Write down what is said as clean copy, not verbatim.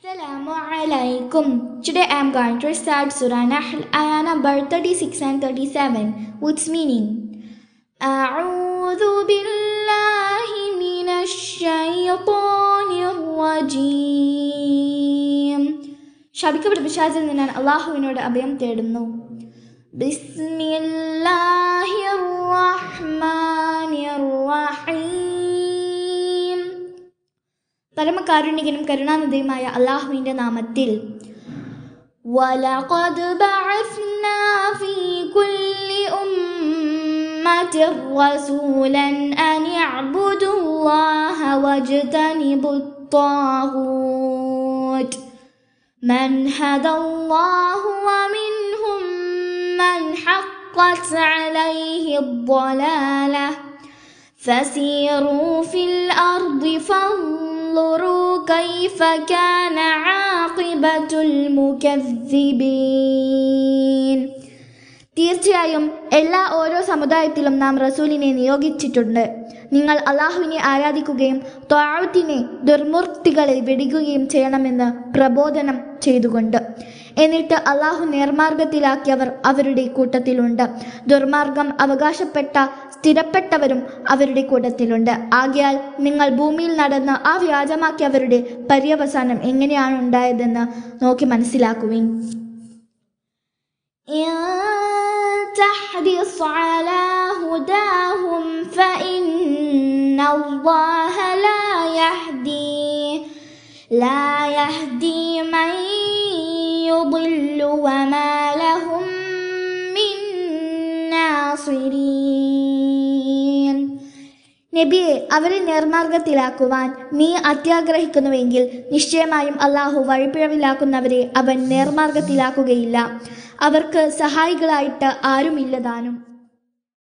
Assalamu alaikum. Today I am going to recite Surah Nahl, ayah number 36 and 37, with meaning. A'udhu billahi minash shaytanir rajim. ശപിക്കപ്പെട്ട പിശാചിൽ നിന്ന് ഞാൻ അല്ലാഹുവിനോട് അഭയം തേടുന്നു. ബിസ്മില്ലാഹിർ റഹ്മാനിർ റഹീം. പരമകാരുണികനും കരുണാനിധിയുമായ അല്ലാഹുവിന്റെ നാമത്തിൽ. വലഖദ് ബഅസ്നാ ഫീ കുല്ലി ഉമ്മത്തിർ റസൂലൻ അൻ ഇഅ്ബുദുല്ലാഹ വജ്തനിബുത് ത്വാഗൂത്ത് മൻ ഹദല്ലാഹു വമിൻഹും മൻ ഹഖ്ഖത് അലൈഹി الضلالة فسيروا في الأرض فانظروا كيف كان عاقبة المكذبين. തീർച്ചയായും ഓരോ സമുദായത്തിലും നാം റസൂലിനെ നിയോഗിച്ചിട്ടുണ്ട്. നിങ്ങൾ അല്ലാഹുവിനെ ആരാധിക്കുകയും ത്വാഅത്തിനെ ദുർമൂർത്തികളെ വെടിയുകയും ചെയ്യണമെന്ന് പ്രബോധനം ചെയ്തുകൊണ്ട്. എന്നിട്ട് അല്ലാഹു നേർമാർഗത്തിലാക്കിയവർ അവരുടെ കൂട്ടത്തിലുണ്ട്. ദുർമാർഗം അവകാശപ്പെട്ട സ്ഥിരപ്പെട്ടവരും അവരുടെ കൂട്ടത്തിലുണ്ട്. ആകയാൽ നിങ്ങൾ ഭൂമിയിൽ നടന്ന് ആ വ്യാജമാക്കിയവരുടെ പര്യവസാനം എങ്ങനെയാണ് ഉണ്ടായതെന്ന് നോക്കി മനസ്സിലാക്കുവിൻ. تحرص على هداهم فإن الله لا يهدي من يضل وما لهم من ناصرين. നബിയെ, അവരെ നേർമാർഗത്തിലാക്കുവാൻ നീ അത്യാഗ്രഹിക്കുന്നുവെങ്കിൽ നിശ്ചയമായും അല്ലാഹു വഴിപ്പിഴവിലാക്കുന്നവരെ അവൻ നേർമാർഗത്തിലാക്കുകയില്ല. അവർക്ക് സഹായികളായിട്ട് ആരുമില്ലതാനും.